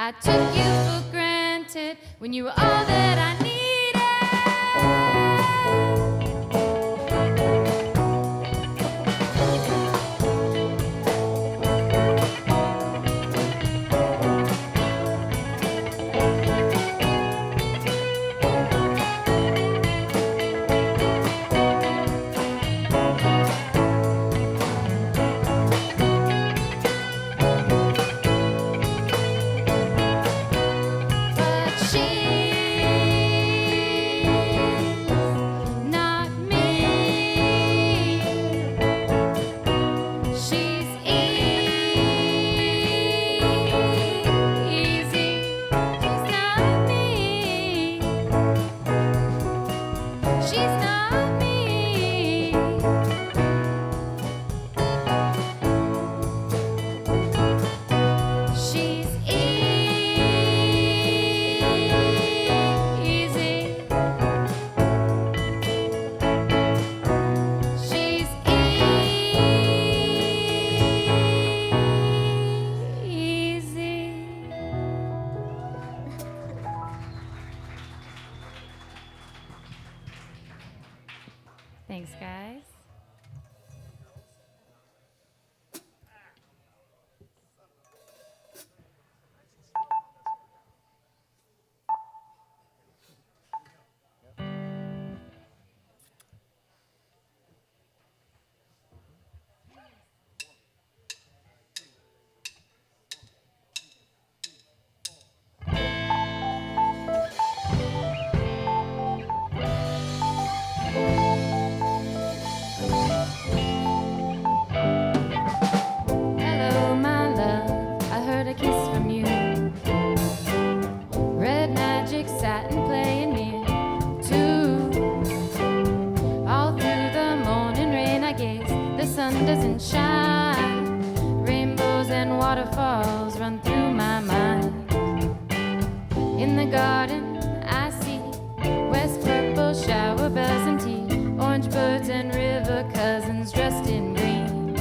I took you for granted when you were all that I needed. Thanks, guys. Doesn't shine. Rainbows and waterfalls run through my mind. In the garden I see west purple shower bells and tea, orange birds and river cousins dressed in green.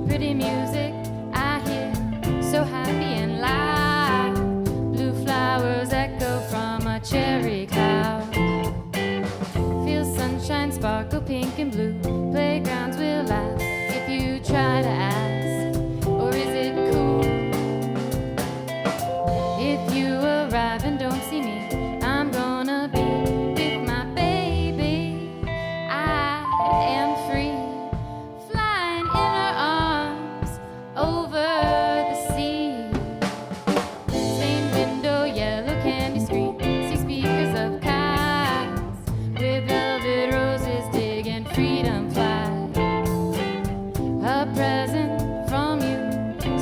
Pretty music I hear, so happy and loud. Blue flowers echo from a cherry cloud. Feel sunshine sparkle pink and blue. Playgrounds will laugh if you try to ask, or is it cool? If you arrive and don't see me, I'm gonna be with my baby. I am free, flying in her arms over the sea. Stained window, yellow candy screen, see speakers of kites with velvet roses digging freedom fly. A present from you,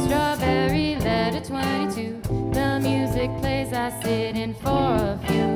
strawberry letter 22. The music plays, I sit in for a few.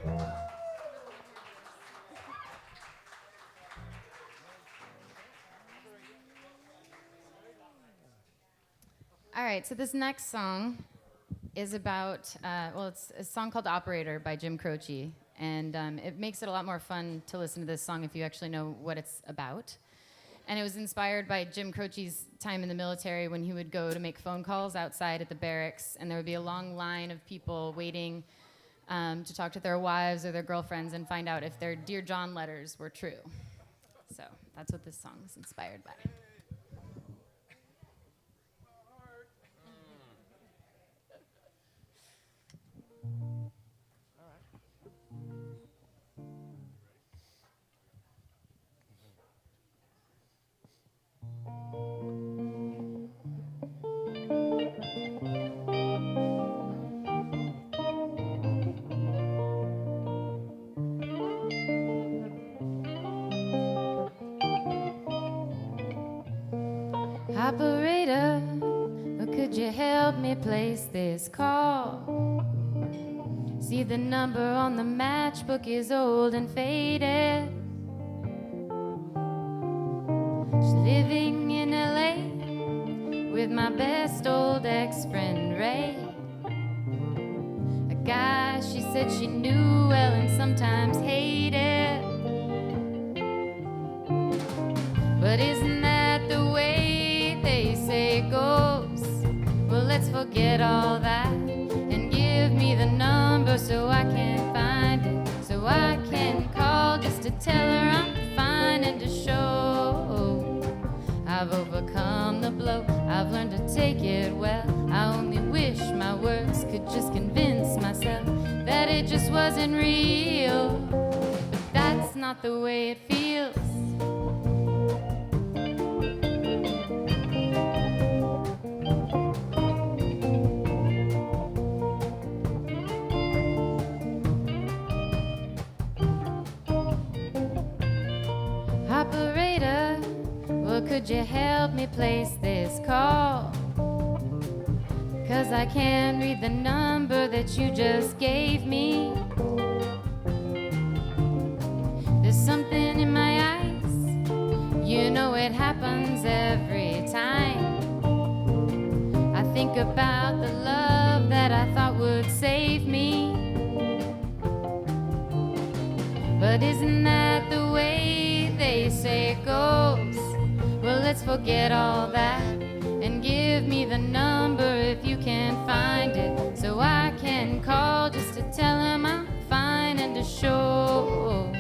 All right, so this next song is about, it's a song called Operator by Jim Croce. And it makes it a lot more fun to listen to this song if you actually know what it's about. And it was inspired by Jim Croce's time in the military when he would go to make phone calls outside at the barracks, and there would be a long line of people waiting to talk to their wives or their girlfriends and find out if their Dear John letters were true. So that's what this song is inspired by. Operator, could you help me place this call? See, the number on the matchbook is old and faded. She's living in LA with my best old ex-friend Ray, a guy she said she knew well and sometimes hated. But isn't that the way they say it goes? Well, let's forget all that and give me the number so I can find it, so I can call just to tell her I'm fine and to show I've overcome the blow. I've learned to take it well. I only wish my words could just convince myself that it just wasn't real. But that's not the way it feels. Operator, well, could you help me place this call? 'Cause I can't read the number that you just gave me. There's something in my eyes, you know it happens every time. I think about the love that I thought would save me. But isn't that the way they say it goes? Well, let's forget all that and give me the number if you can find it, so I can call just to tell them I'm fine and to show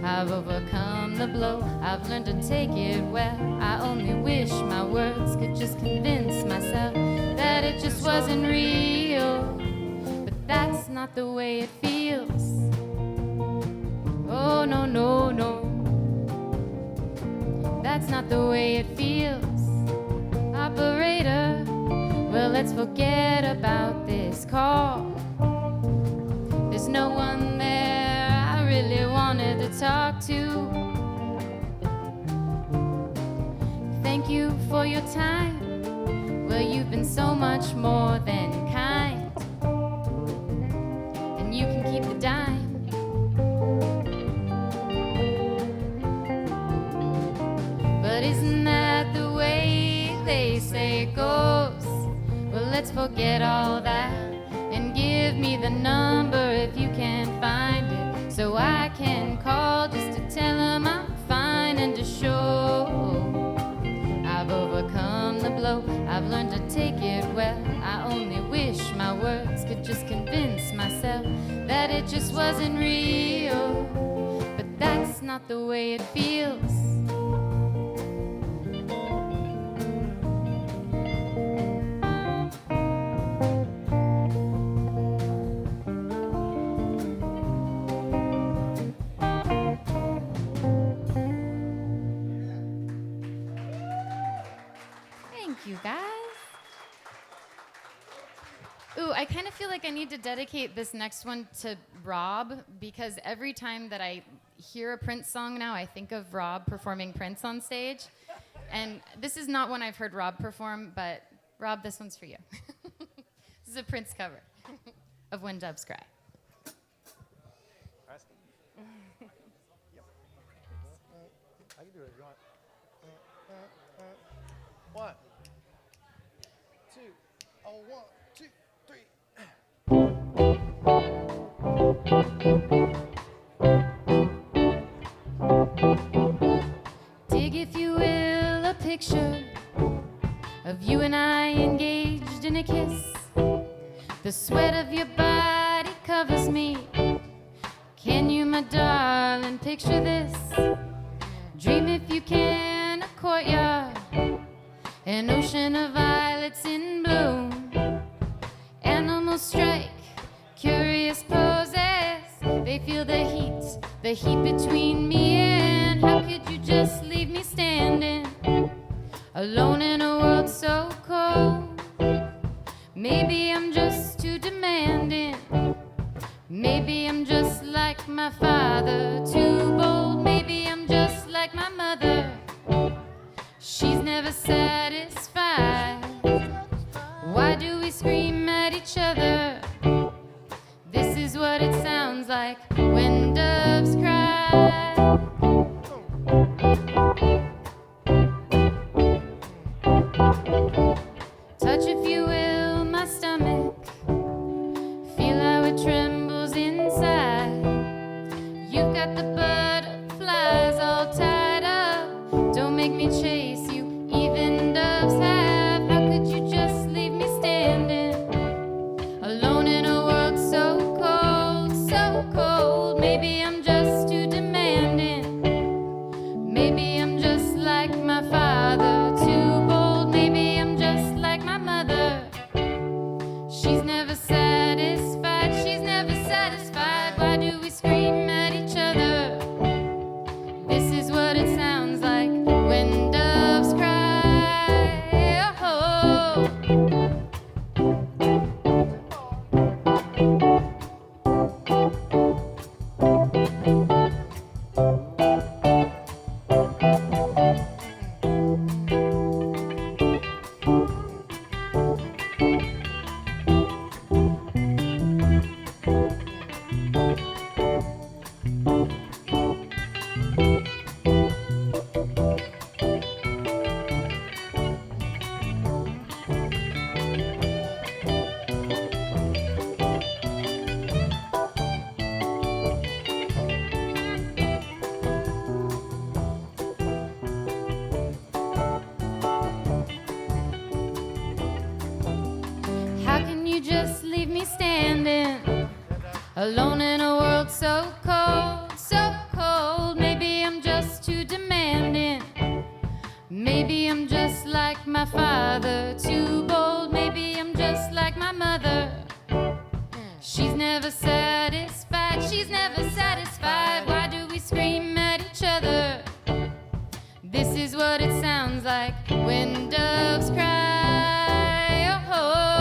I've overcome the blow. I've learned to take it well. I only wish my words could just convince myself that it just wasn't real. But that's not the way it feels. Oh, no, no, no. That's not the way it feels. Operator, well, let's forget about this call. There's no one there I really wanted to talk to. Thank you for your time. Well, you've been so much more than kind. And you can keep the dime. But isn't that the way they say it goes? Well, let's forget all that and give me the number if you can find it, so I can call just to tell them I'm fine and to show I've overcome the blow. I've learned to take it well. I only wish my words could just convince myself that it just wasn't real. But that's not the way it feels. You guys. Ooh, I kind of feel like I need to dedicate this next one to Rob, because every time that I hear a Prince song now, I think of Rob performing Prince on stage. And this is not one I've heard Rob perform, but Rob, this one's for you. This is a Prince cover of When Doves Cry. I can do it if you want. 1, 2. Oh, 1, 2, 3. Dig, if you will, a picture of you and I engaged in a kiss. The sweat of your body covers me. Can you, my darling, picture this? Dream if you can, a courtyard, an ocean of violets in bloom. Animals strike curious poses. They feel the heat between me and. How could you just leave me standing alone in a world so cold? Maybe I'm just too demanding. Maybe I'm just like my father, too bold. Maybe I'm just like my mother. She's never satisfied. Why do we scream at each other? This is what it sounds like when doves cry. Touch, if you will, my stomach. Feel how it trembles inside. You've got the butterflies all tied up. Don't make me chase you, even doves have. How could you just leave me standing alone in a world so cold, so cold? Maybe I'm just too demanding. Maybe I'm just like my father, too bold. Maybe I'm just like my mother. She's never satisfied. She's never satisfied. Why do we scream at each other? This is what it sounds like when doves cry. Oh. How can you just leave me standing alone in a world so cold, so cold? Maybe I'm just too demanding. Maybe I'm just like my father, too bold. Maybe I'm just like my mother. She's never satisfied. She's never satisfied. Why do we scream at each other? This is what it sounds like when doves cry. Oh.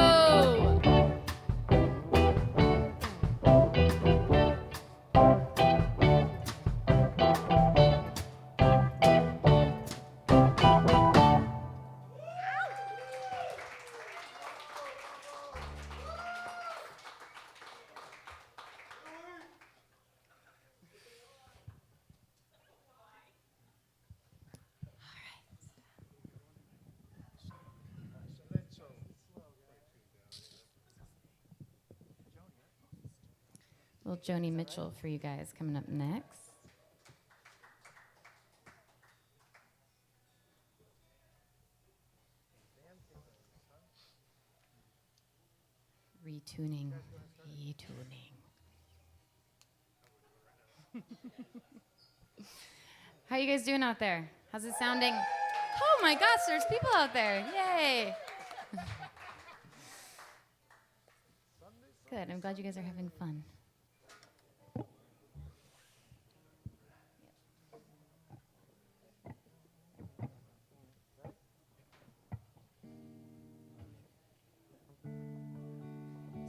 Little Joni Mitchell for you guys coming up next. Retuning. How you guys doing out there? How's it sounding? Oh my gosh, there's people out there. Yay. Good, I'm glad you guys are having fun.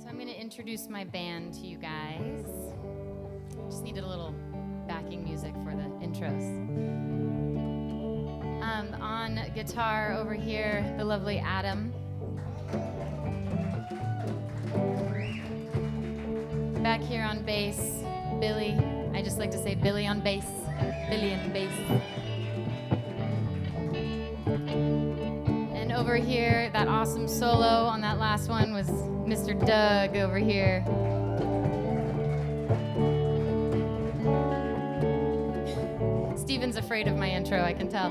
So I'm going to introduce my band to you guys. Just needed a little backing music for the intros. On guitar over here, the lovely Adam. Back here on bass, Billy. I just like to say Billy on bass. Billy on bass. over here, that awesome solo on that last one was Mr. Doug over here. Steven's afraid of my intro, I can tell.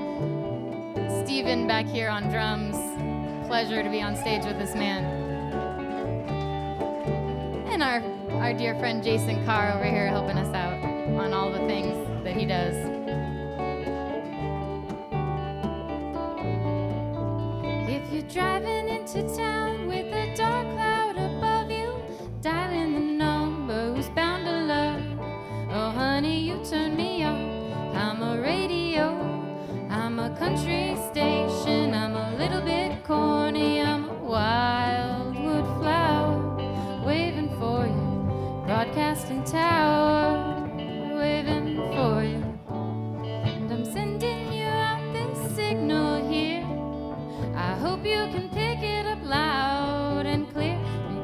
Steven back here on drums. Pleasure to be on stage with this man. And our dear friend Jason Carr over here helping us out on all the things that he does. If you're driving into town with a dark cloud above you, dialing the number who's bound to love. Oh honey, you turn me on. I'm a radio, I'm a country station, I'm a little bit corny, I'm a wildwood flower, waving for you, broadcasting tower, waving for you. And I'm sending you out this signal here. I hope you can pick it up loud and clear,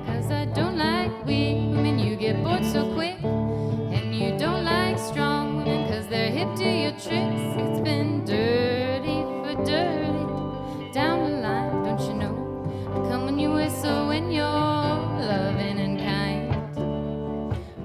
because I don't like weak women, you get bored so quick. And you don't like strong women, cause they're hip to your tricks. It's been dirty for dirty down the line, don't you know? I come when you whistle, when you're loving and kind.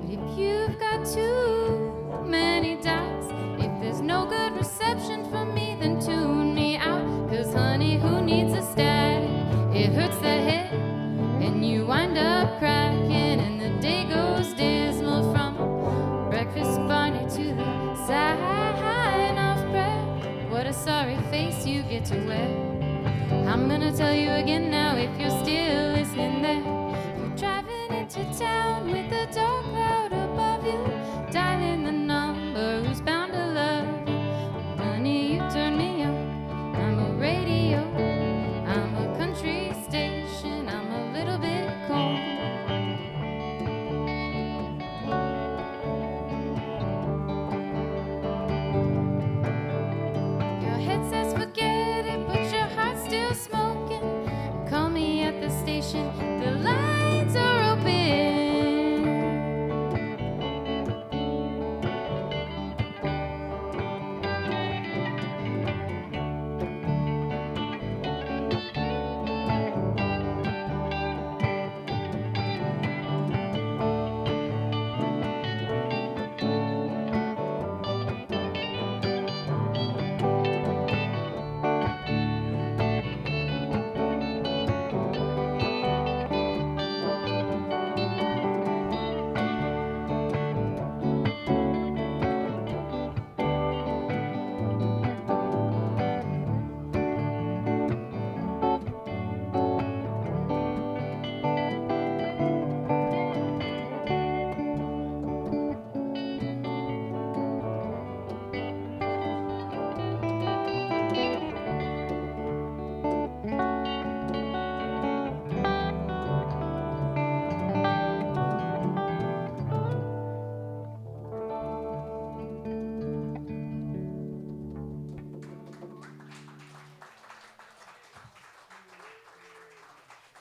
But if you've got too many doubts, if there's no good reception for me, then tune me out. Cause honey, who needs a static? It hurts the head and you wind up cracking, and the day goes dismal from breakfast Barney to the sign of prayer. What a sorry face you get to wear. I'm gonna tell you again now, if you're still listening there. You're driving into town with a dark cloud above you, dialing the number who's bound to love you. Honey, you turn me on. I'm a radio, I'm a country station, I'm a little bit cold. Your head says forget it, but your heart's still smoking. Call me at the station, the lines are open.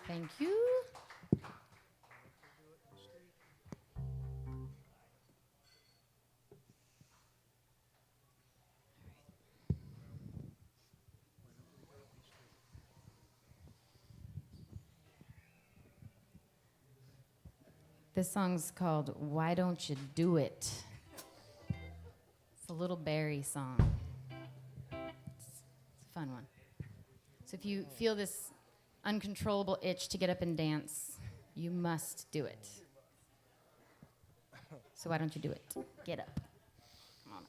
Thank you. This song's called Why Don't You Do It? It's a Little Barry song. It's a fun one. So if you feel this uncontrollable itch to get up and dance, you must do it. So why don't you do it? Get up. Come on.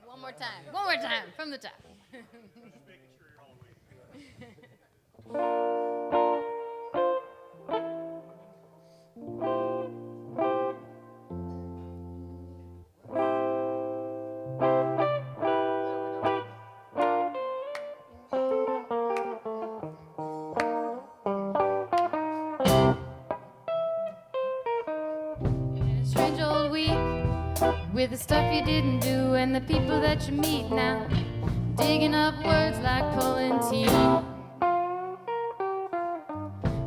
One more time, from the top. Strange old week with the stuff you didn't do and the people that you meet now. digging up words like pulling teeth.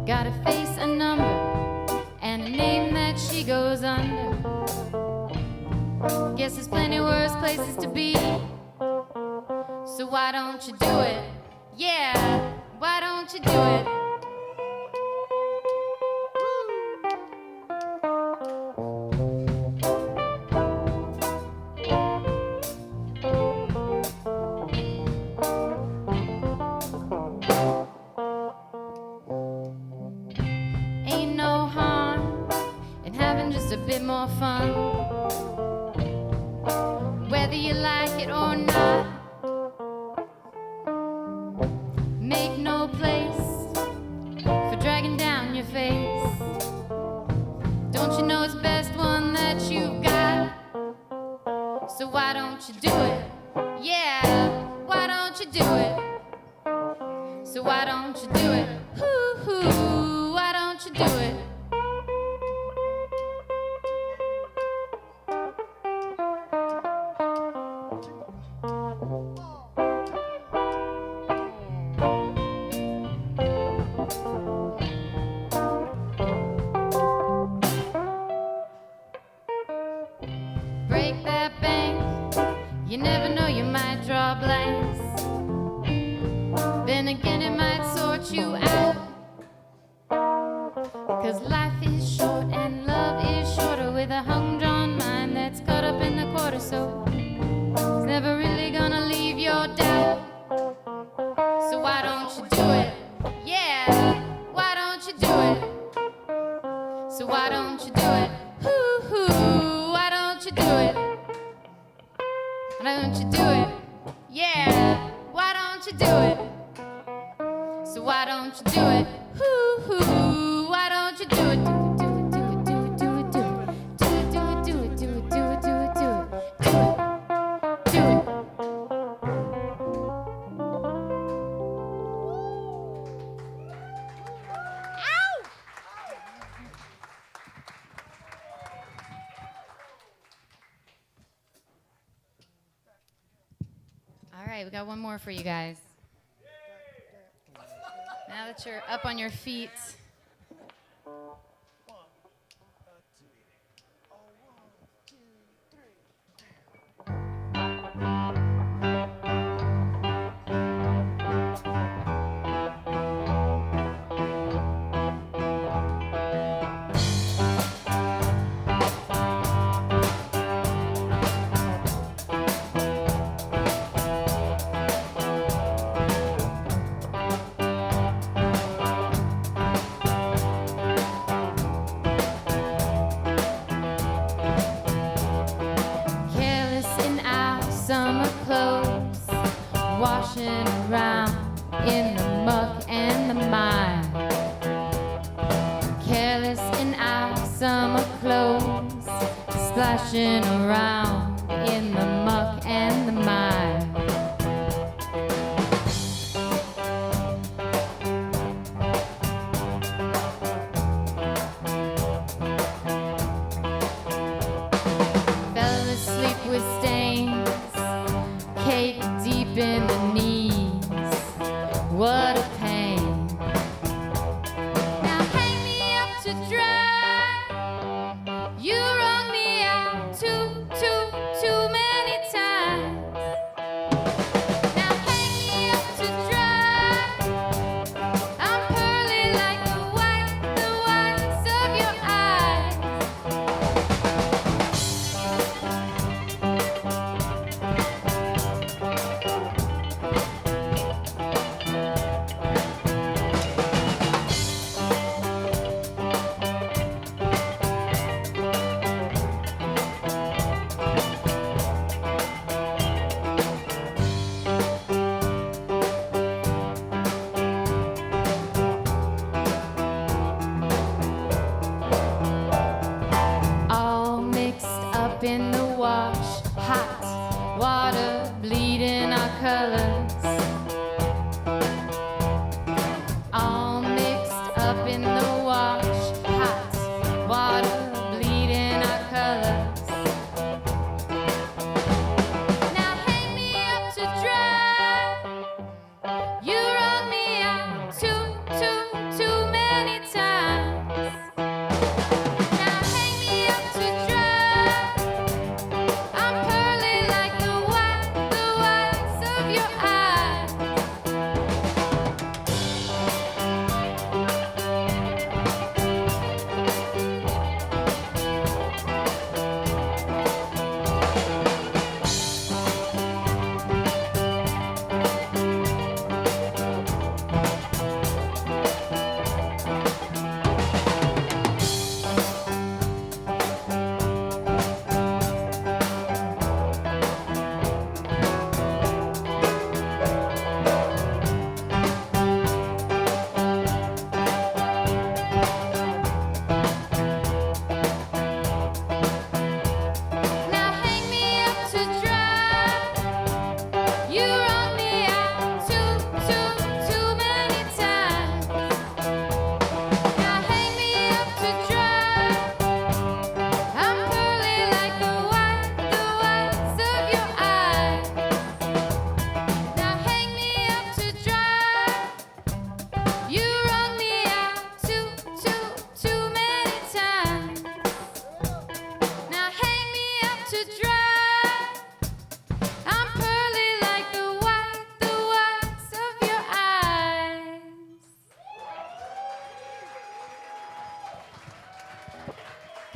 Got a face, a number, and a name that she goes under. Guess there's plenty worse places to be. So why don't you do it? Yeah, why don't you do it? Ain't no harm in having just a bit more fun. Whether you like it or not, make no place for dragging down your face. Don't you know it's best one that you've got? So why don't you do it? Yeah, why don't you do it? So why don't you do it? Hoo-hoo, why don't you do it? Break that bank, you never know, you might draw blanks. Then again it might sort you out. 'Cause life is short and love is shorter, with a humdrum mind that's caught up in the quarter. So it's never really gonna leave your doubt. So why don't you do it? Yeah, why don't you do it? So why don't you do it? Hoo-hoo, why don't you do it? Why don't you do it? Yeah, why don't you do it? So why don't you do it? Hoo-hoo, why don't you do it? Do it, do it, do it, do it, do it, do it, do it, do it, do it, do it, do it, do it, do it, do it. All right, we got one more for you guys. Now that you're up on your feet, careless in our summer clothes, washing around in the muck and the mire. Careless in our summer clothes, splashing around in the muck and the mire. Fell asleep with stains, cake deep in the knees. What a pain. Now hang me up to dry. You wrung me out too many times.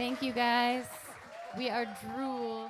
Thank you guys. We are Drool.